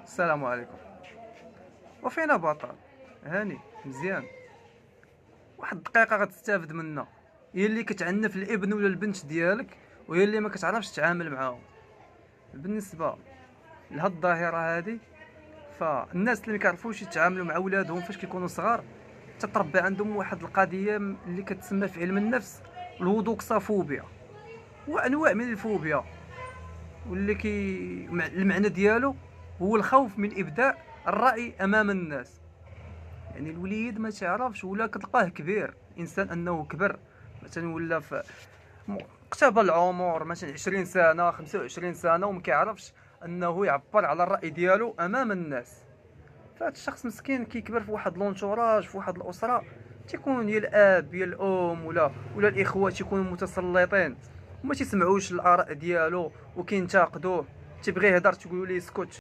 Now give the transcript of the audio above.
السلام عليكم. وفينا بطل هاني مزيان. واحد الدقيقه غتستافد منها، هي اللي كتعنف الابن ولا البنت ديالك، وهي اللي ما كتعرفش تتعامل معاهم. بالنسبه لهاد الظاهره هادي، فالناس اللي ما كيعرفوش يتعاملوا مع ولادهم فاش كيكونوا صغار تتربي عندهم واحد القضيه اللي كتسمى في علم النفس الودوكسافوبيا، وانواع من الفوبيا، واللي المعنى ديالو هو الخوف من ابداء الراي امام الناس. يعني الوليد ما تعرفش، ولا كتلقاه كبير انسان انه كبر مثلا، ولا في مقتبل العمر مثلا 20 سنه 25 سنه وما كيعرفش انه يعبر على الراي ديالو امام الناس. فهاد الشخص مسكين كيكبر في واحد لونتوراج، في واحد الاسره تيكون يا الاب يا الام ولا الاخوه تيكونوا متسلطين وما تيسمعوش الاراء ديالو وكينتقدوه، تيبغي يهضر تيقولوا ليه اسكت.